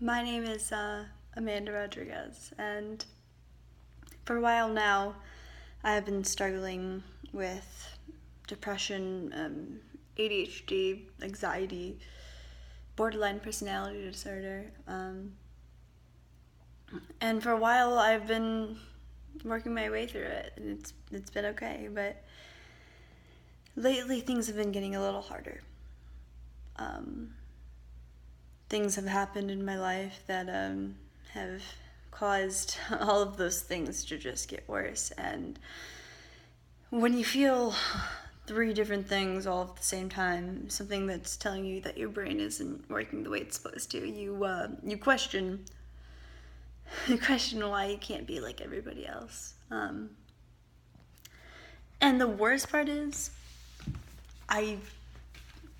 My name is Amanda Rodriguez, and for a while now, I have been struggling with depression, ADHD, anxiety, borderline personality disorder, and for a while I've been working my way through it, and it's been okay. But lately, things have been getting a little harder. Um, Things have happened in my life that have caused all of those things to just get worse. And when you feel three different things all at the same time, something that's telling you that your brain isn't working the way it's supposed to, you question you question why you can't be like everybody else. And the worst part is, I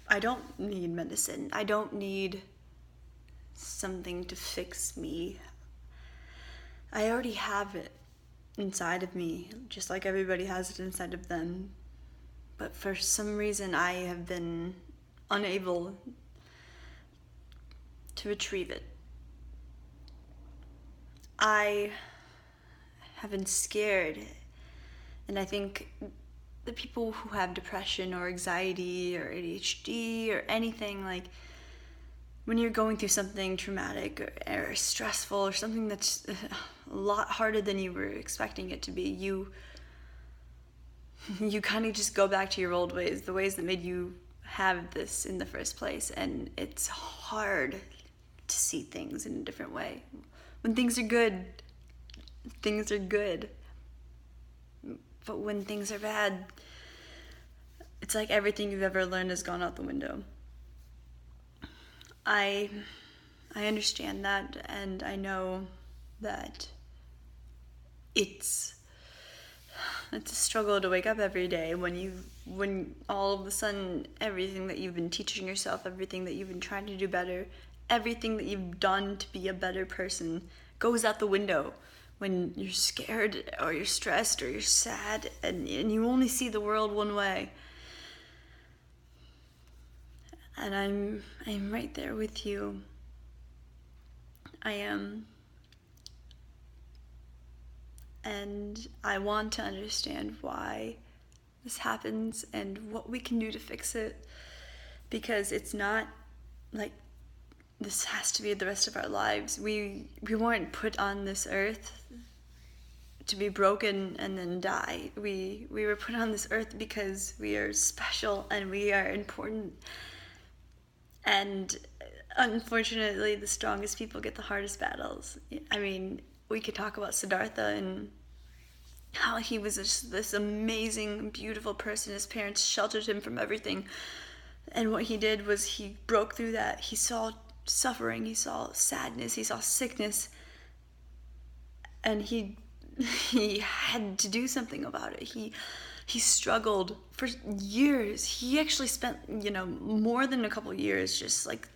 I don't need medicine. I don't need something to fix me. I already have it inside of me, just like everybody has it inside of them. But for some reason, I have been unable to retrieve it. I have been scared, and I think the people who have depression or anxiety or ADHD or anything, like when you're going through something traumatic or stressful or something that's a lot harder than you were expecting it to be, you kind of just go back to your old ways, the ways that made you have this in the first place, and it's hard to see things in a different way. When things are good, things are good. But when things are bad, it's like everything you've ever learned has gone out the window. I understand that, and I know that it's a struggle to wake up every day when all of a sudden everything that you've been teaching yourself, everything that you've been trying to do better, everything that you've done to be a better person goes out the window when you're scared or you're stressed or you're sad, and you only see the world one way. And I'm right there with you. I am. And I want to understand why this happens and what we can do to fix it, because it's not like this has to be the rest of our lives. We weren't put on this earth to be broken and then die. We were put on this earth because we are special and we are important. And unfortunately, the strongest people get the hardest battles. I mean, we could talk about Siddhartha and how he was just this amazing, beautiful person. His parents sheltered him from everything. And what he did was he broke through that. He saw suffering, he saw sadness, he saw sickness. And he had to do something about it. He struggled for years. He actually spent, more than a couple years just like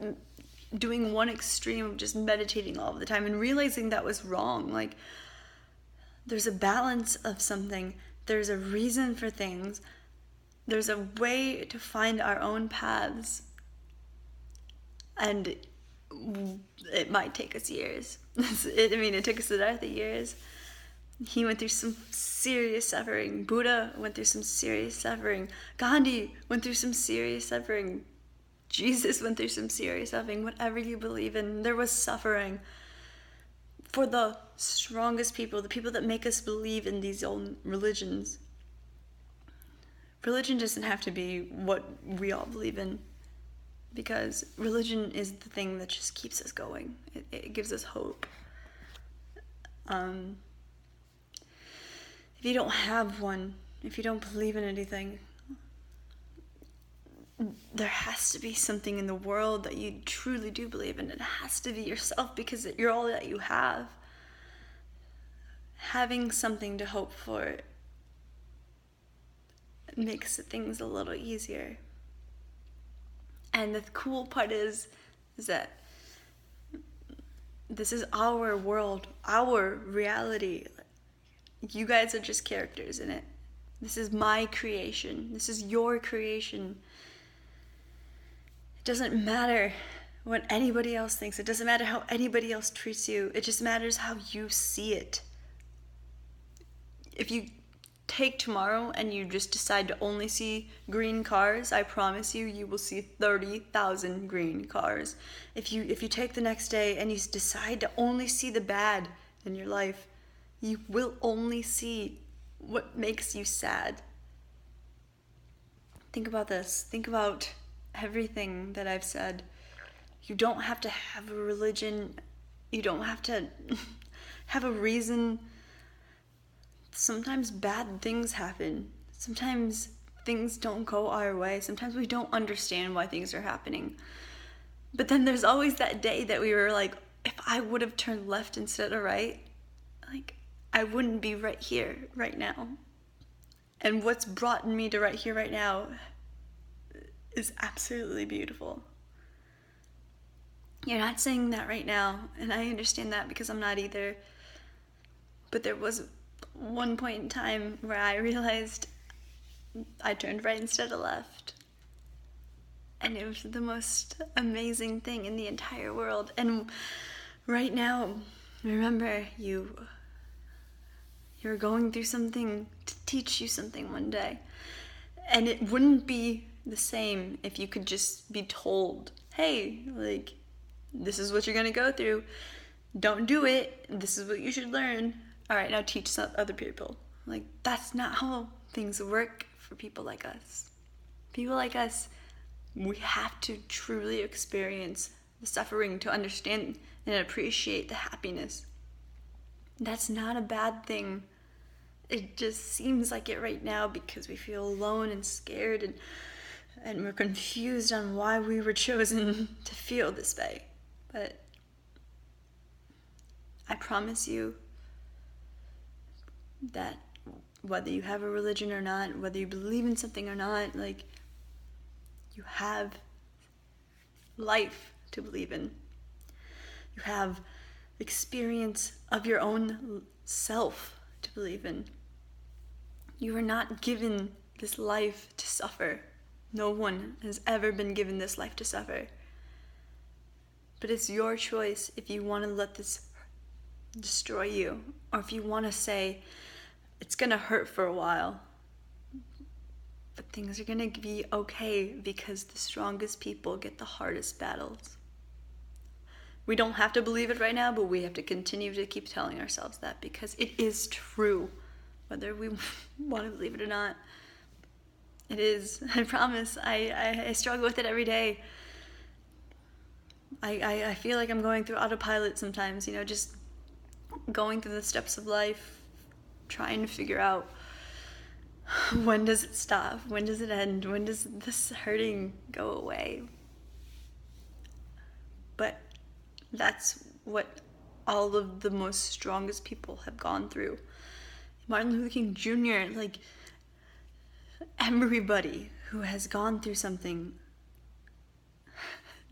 doing one extreme of just meditating all of the time and realizing that was wrong. Like, there's a balance of something. There's a reason for things. There's a way to find our own paths. And it might take us years. It took us Siddhartha years. He went through some serious suffering. Buddha went through some serious suffering. Gandhi went through some serious suffering. Jesus went through some serious suffering. Whatever you believe in, there was suffering. For the strongest people, the people that make us believe in these old religions. Religion doesn't have to be what we all believe in, because religion is the thing that just keeps us going. It gives us hope. If you don't have one, if you don't believe in anything, there has to be something in the world that you truly do believe in. It has to be yourself, because you're all that you have. Having something to hope for makes things a little easier. And the cool part is that this is our world, our reality. You guys are just characters in it. This is my creation. This is your creation. It doesn't matter what anybody else thinks. It doesn't matter how anybody else treats you. It just matters how you see it. If you take tomorrow and you just decide to only see green cars, I promise you, you will see 30,000 green cars. If you take the next day and you decide to only see the bad in your life, you will only see what makes you sad. Think about this. Think about everything that I've said. You don't have to have a religion. You don't have to have a reason. Sometimes bad things happen. Sometimes things don't go our way. Sometimes we don't understand why things are happening. But then there's always that day that we were like, if I would have turned left instead of right, like, I wouldn't be right here, right now. And what's brought me to right here, right now is absolutely beautiful. You're not saying that right now, and I understand that because I'm not either. But there was one point in time where I realized I turned right instead of left. And it was the most amazing thing in the entire world. And right now, remember, you're going through something to teach you something one day. And it wouldn't be the same if you could just be told, hey, like, this is what you're going to go through. Don't do it. This is what you should learn. All right, now teach some other people. Like, that's not how things work for people like us. People like us, we have to truly experience the suffering to understand and appreciate the happiness. That's not a bad thing. It just seems like it right now because we feel alone and scared and we're confused on why we were chosen to feel this way. But I promise you that whether you have a religion or not, whether you believe in something or not, like, you have life to believe in. You have experience of your own self to believe in. You are not given this life to suffer. No one has ever been given this life to suffer. But it's your choice if you want to let this destroy you, or if you want to say, it's going to hurt for a while, but things are going to be okay because the strongest people get the hardest battles. We don't have to believe it right now, but we have to continue to keep telling ourselves that because it is true, whether we want to believe it or not. It is. I promise. I struggle with it every day. I feel like I'm going through autopilot sometimes, just going through the steps of life, trying to figure out when does it stop? When does it end? When does this hurting go away? But that's what all of the most strongest people have gone through. Martin Luther King Jr., like, everybody who has gone through something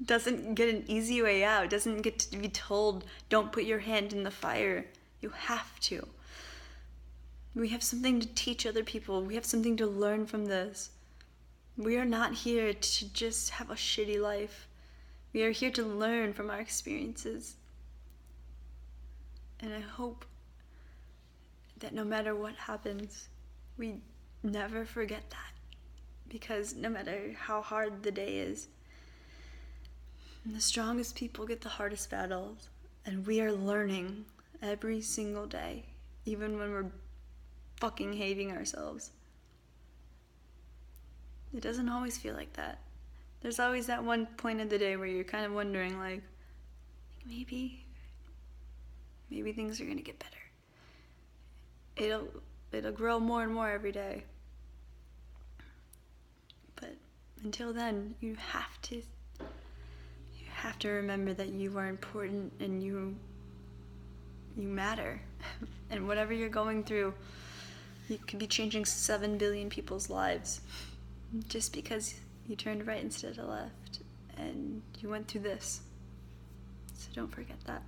doesn't get an easy way out, doesn't get to be told, don't put your hand in the fire. You have to. We have something to teach other people. We have something to learn from this. We are not here to just have a shitty life. We are here to learn from our experiences. And I hope that no matter what happens, we never forget that. Because no matter how hard the day is, the strongest people get the hardest battles. And we are learning every single day, even when we're fucking hating ourselves. It doesn't always feel like that. There's always that one point of the day where you're kind of wondering, like, maybe things are gonna get better. It'll grow more and more every day. But until then, you have to remember that you are important and you matter. And whatever you're going through, you could be changing 7 billion people's lives just because you turned right instead of left and you went through this. So don't forget that.